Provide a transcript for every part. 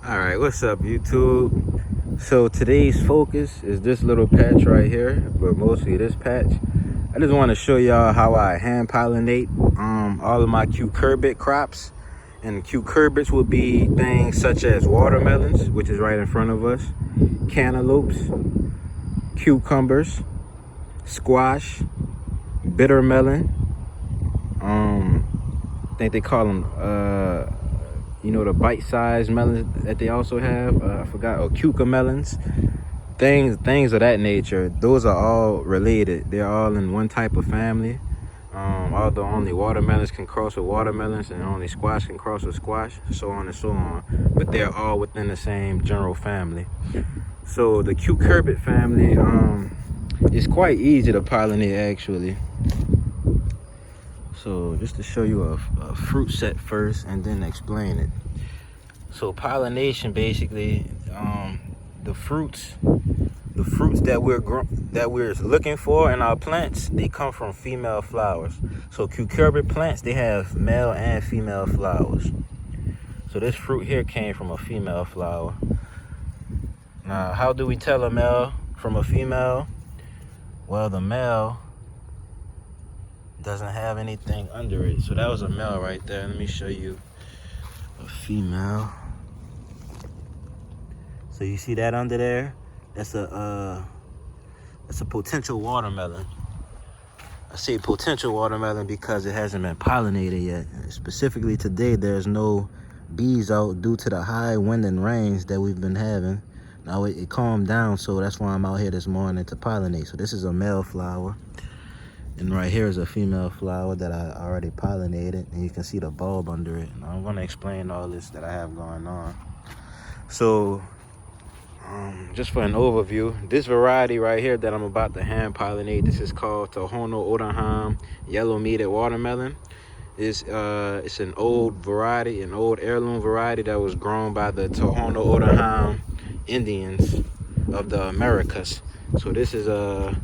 All right, what's up, YouTube? So today's focus is this little patch right here, but mostly this patch. I just want to show y'all how I hand pollinate all of my cucurbit crops. And cucurbits would be things such as watermelons, which is right in front of us, cantaloupes, cucumbers, squash, bitter melon. I think they call them the bite-sized melons that they also have. I forgot. Or cucamelons, things of that nature. Those are all related. They're all in one type of family. Although only watermelons can cross with watermelons and only squash can cross with squash, so on and so on. But they're all within the same general family. So the cucurbit family is quite easy to pollinate, actually. So just to show you a fruit set first and then explain it. So pollination, basically, the fruits that we're looking for in our plants, they come from female flowers. So cucurbit plants, they have male and female flowers. So this fruit here came from a female flower. Now, how do we tell a male from a female? Well, the male doesn't have anything under it. So that was a male right there. Let me show you a female. So you see that under there? That's a potential watermelon. I say potential watermelon because it hasn't been pollinated yet. Specifically today, there's no bees out due to the high wind and rains that we've been having. Now it calmed down, so that's why I'm out here this morning to pollinate. So this is a male flower. And right here is a female flower that I already pollinated. And you can see the bulb under it. Now I'm going to explain all this that I have going on. So just for an overview, this variety right here that I'm about to hand pollinate, this is called Tohono yellow meated watermelon. It's an old variety, an old heirloom variety that was grown by the Tohono Indians of the Americas. So this is a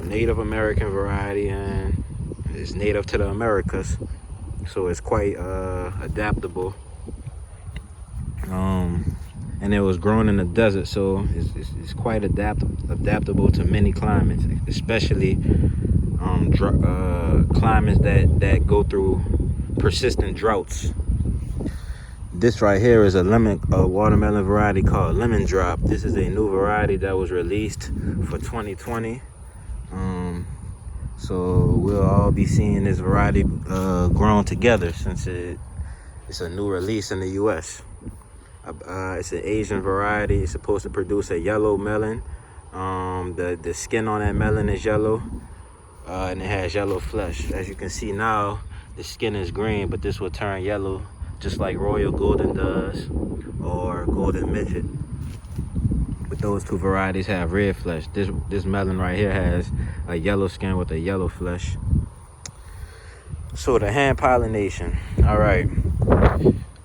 Native American variety, and it's native to the Americas, so it's quite adaptable. And it was grown in the desert, so it's quite adaptable to many climates, especially climates that go through persistent droughts. This right here is a watermelon variety called Lemon Drop. This is a new variety that was released for 2020. So we'll all be seeing this variety grown together, since it's a new release in the U.S. It's an Asian variety. It's supposed to produce a yellow melon. The skin on that melon is yellow, and it has yellow flesh. As you can see now, the skin is green, but this will turn yellow, just like Royal Golden does, or Golden Midget. But those two varieties have red flesh. This melon right here has a yellow skin with a yellow flesh. So the hand pollination. All right.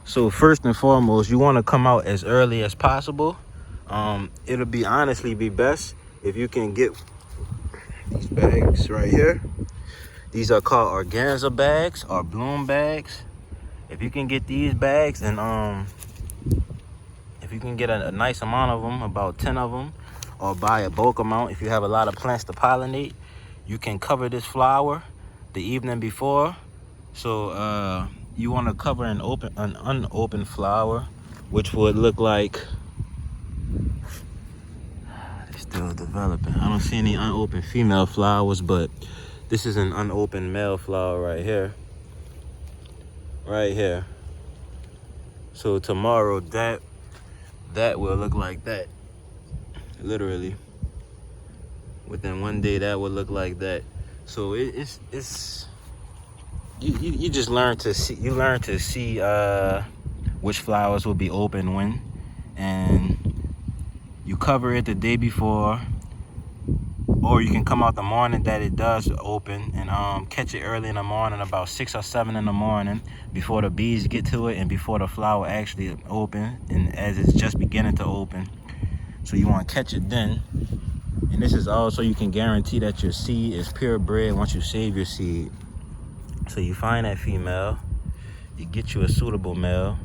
So first and foremost, you want to come out as early as possible. It'll honestly be best if you can get these bags right here. These are called organza bags or bloom bags. If you can get these bags, and if you can get a nice amount of them, about 10 of them, or buy a bulk amount, if you have a lot of plants to pollinate, you can cover this flower the evening before. So you want to cover an unopened flower, which would look like, they're still developing. I don't see any unopened female flowers, but this is an unopened male flower right here. Right here. So tomorrow that will look like that. Literally. Within one day that will look like that. So it's you just learn to see which flowers will be open when, and you cover it the day before, or you can come out the morning that it does open and catch it early in the morning, about 6 or 7 in the morning, before the bees get to it and before the flower actually open, and as it's just beginning to open. So you want to catch it then. And this is also, you can guarantee that your seed is purebred once you save your seed. So you find that female, you get you a suitable male,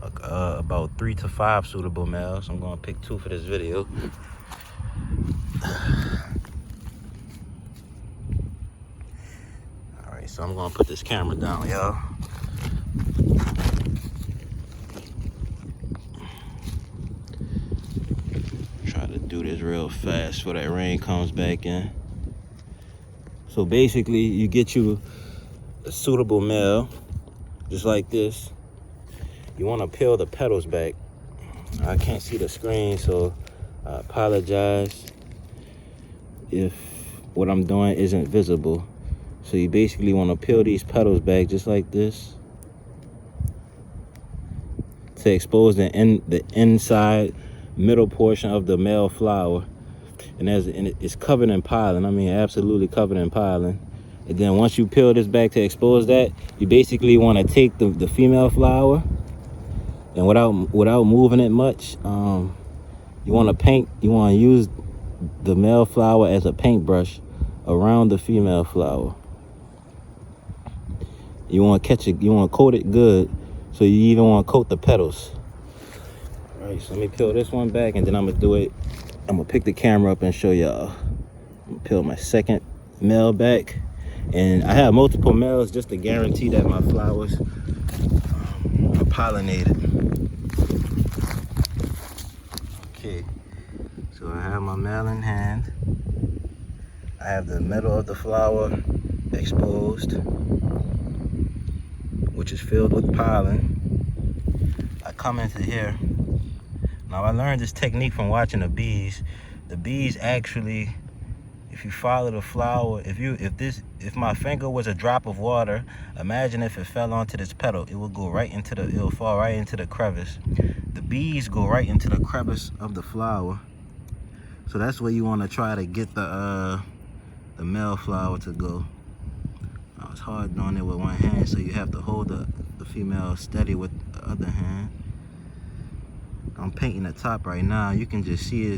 about 3 to 5 suitable males. I'm gonna pick 2 for this video. All right, so I'm gonna put this camera down, y'all. Try to do this real fast before that rain comes back in. So basically, you get you a suitable male, just like this. You want to peel the petals back. I can't see the screen, so I apologize if what I'm doing isn't visible. So you basically want to peel these petals back just like this to expose the inside middle portion of the male flower. And it's covered in pollen. I mean, absolutely covered in pollen. And then once you peel this back to expose that, you basically want to take the female flower, and without moving it much, you want to use the male flower as a paintbrush around the female flower. You want to coat it good, so you even want to coat the petals. All right, so let me peel this one back, and then I'm gonna pick the camera up and show y'all. I'm gonna peel my second male back, and I have multiple males just to guarantee that my flowers are pollinated. Okay, so I have my male in hand. I have the middle of the flower exposed, which is filled with pollen. I come into here. Now, I learned this technique from watching the bees. The bees actually, if you follow the flower, if my finger was a drop of water, imagine if it fell onto this petal, it will fall right into the crevice. The bees go right into the crevice of the flower. So that's where you want to try to get the male flower to go. Now, it's hard doing it with one hand, so you have to hold the female steady with the other hand. I'm painting the top right now. You can just see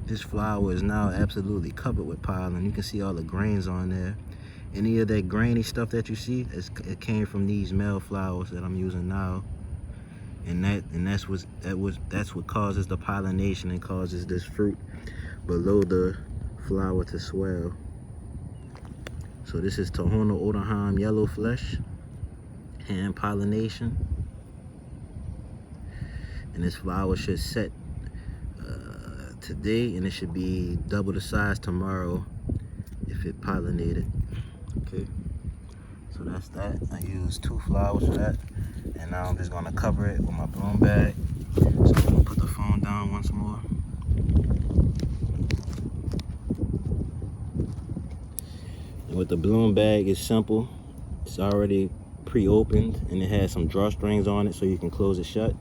this flower is now absolutely covered with pollen. You can see all the grains on there. Any of that grainy stuff that you see, it came from these male flowers that I'm using now. And that's what causes the pollination and causes this fruit below the flower to swell. So this is Tohono yellow flesh, hand-pollination. And this flower should set today, and it should be double the size tomorrow if it pollinated. Okay, so that's that. I used 2 flowers for that, and now I'm just gonna cover it with my bloom bag. So I'm gonna put the phone down once more. And with the bloom bag, it's simple. It's already pre-opened, and it has some drawstrings on it, so you can close it shut.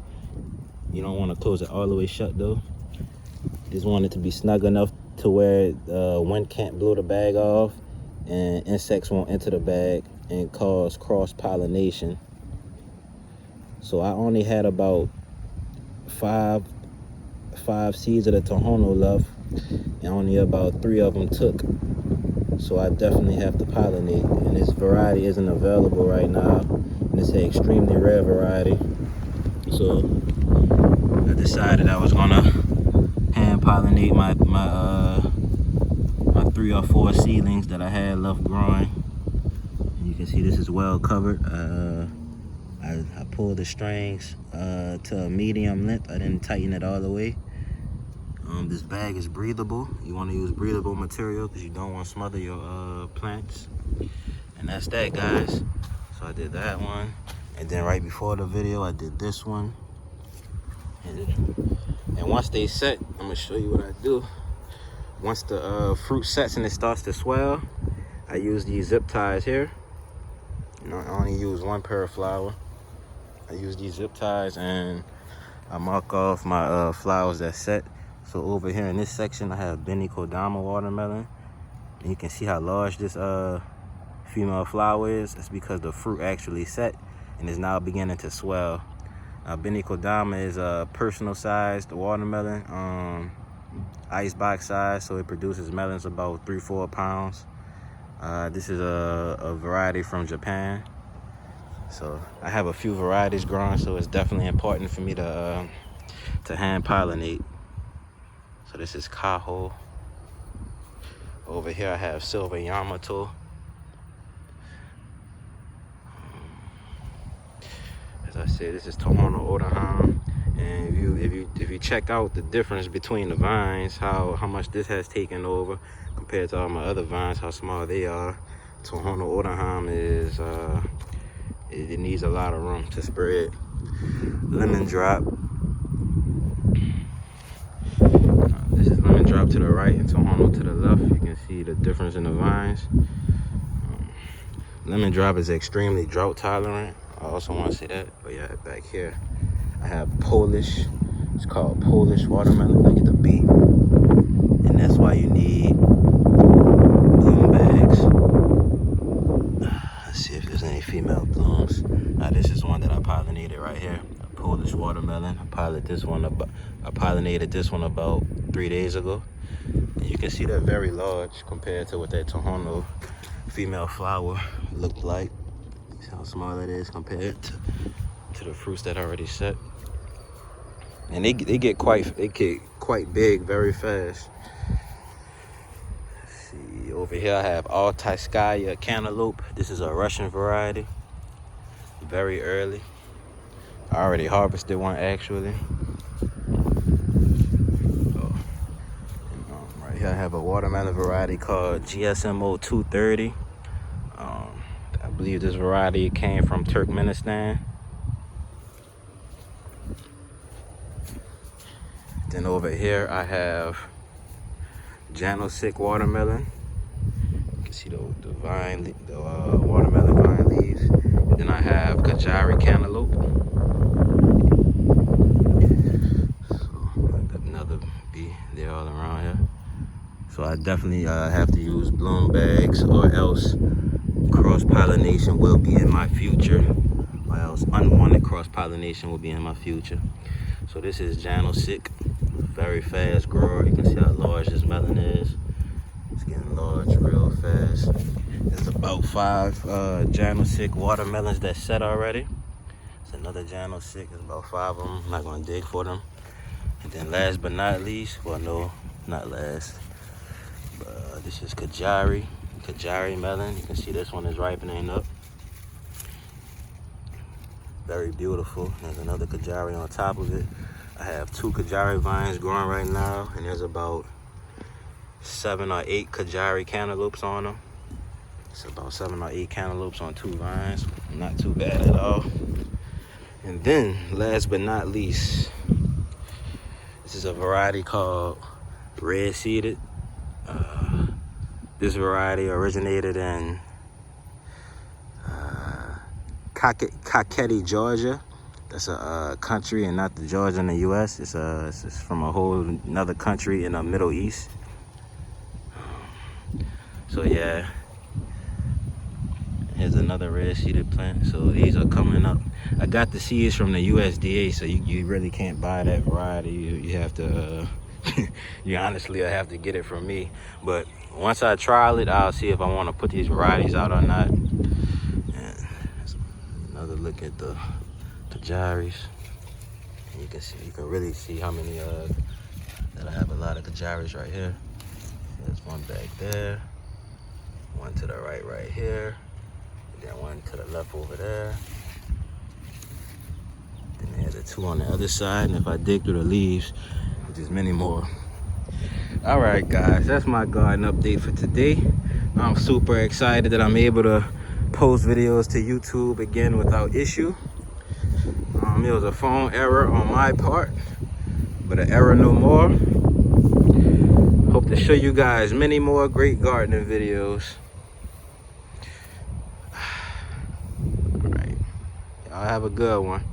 You don't want to close it all the way shut though. Just want it to be snug enough to where wind can't blow the bag off and insects won't enter the bag and cause cross-pollination. So I only had about five seeds of the Tohono left, and only about 3 of them took. So I definitely have to pollinate, and this variety isn't available right now, and it's an extremely rare variety. So I decided I was gonna hand pollinate my 3 or 4 seedlings that I had left growing. And you can see this is well covered. I pulled the strings to a medium length. I didn't tighten it all the way. This bag is breathable. You want to use breathable material because you don't want to smother your plants. And that's that, guys. So I did that one, and then right before the video I did this one. And once they set, I'm gonna show you what I do. Once the fruit sets and it starts to swell, I use these zip ties here. You know, I only use 1 pair of flower. I use these zip ties and I mark off my flowers that set. So over here in this section, I have Beni Kodima watermelon. And you can see how large this female flower is. It's because the fruit actually set and is now beginning to swell. Beni Kodima is a personal sized watermelon, icebox size, so it produces melons about 3-4 pounds. This is a variety from Japan. So I have a few varieties growing, so it's definitely important for me to hand pollinate. So this is Kaho. Over here I have Silver Yamato. As I said, this is Tohono Odaham. And if you check out the difference between the vines, how much this has taken over compared to all my other vines, how small they are. Tohono Odaham is it needs a lot of room to spread. Lemon drop. This is lemon drop to the right and Tohono to the left. You can see the difference in the vines. Lemon drop is extremely drought tolerant. I also want to say that, but yeah, back here I have Polish. It's called Polish watermelon. Look at the B, and that's why you need bloom bags. Let's see if there's any female blooms. Now this is one that I pollinated right here. A Polish watermelon. I pollinated this one about 3 days ago. And you can see they're very large compared to what that Tohono female flower looked like. See how small that is compared to the fruits that already set. And they get quite big very fast. Let's see, over here I have Altaiskaya cantaloupe. This is a Russian variety. Very early. I already harvested one actually. Right here I have a watermelon variety called GSMO 230. I believe this variety came from Turkmenistan. Then over here I have Janosik watermelon. You can see the watermelon vine leaves. And then I have Kajari cantaloupe. So another bee. They're all around here. So I definitely have to use bloom bags, or else cross-pollination will be in my future, or else unwanted cross-pollination will be in my future. So this is Janosik, very fast grower. You can see how large this melon is. It's getting large real fast. There's about 5 Janosik watermelons that set already. It's another Janosik. There's about 5 of them. I'm not gonna dig for them. And then last but not least, well no, not last. But this is Kajari melon. You can see this one is ripening up. Very beautiful. There's another Kajari on top of it. I have 2 Kajari vines growing right now, and there's about 7 or 8 Kajari cantaloupes on them. It's about 7 or 8 cantaloupes on 2 vines. Not too bad at all. And then, last but not least, this is a variety called red seeded. This variety originated in Kankakee, Georgia. That's a country and not the Georgia in the U.S. It's from a whole another country in the Middle East. So yeah, here's another red seeded plant. So these are coming up. I got the seeds from the USDA, so you really can't buy that variety. You have to, you honestly have to get it from me. But once I trial it, I'll see if I want to put these varieties out or not. And another look at the Kajaris. And you can really see how many that I have a lot of Kajaris right here. There's one back there, one to the right here, and then one to the left over there. Then there's the 2 on the other side, and if I dig through the leaves, there's many more. All right, guys, that's my garden update for today. I'm super excited that I'm able to post videos to YouTube again without issue. It was a phone error on my part, but an error no more. Hope to show you guys many more great gardening videos. All right, y'all have a good one.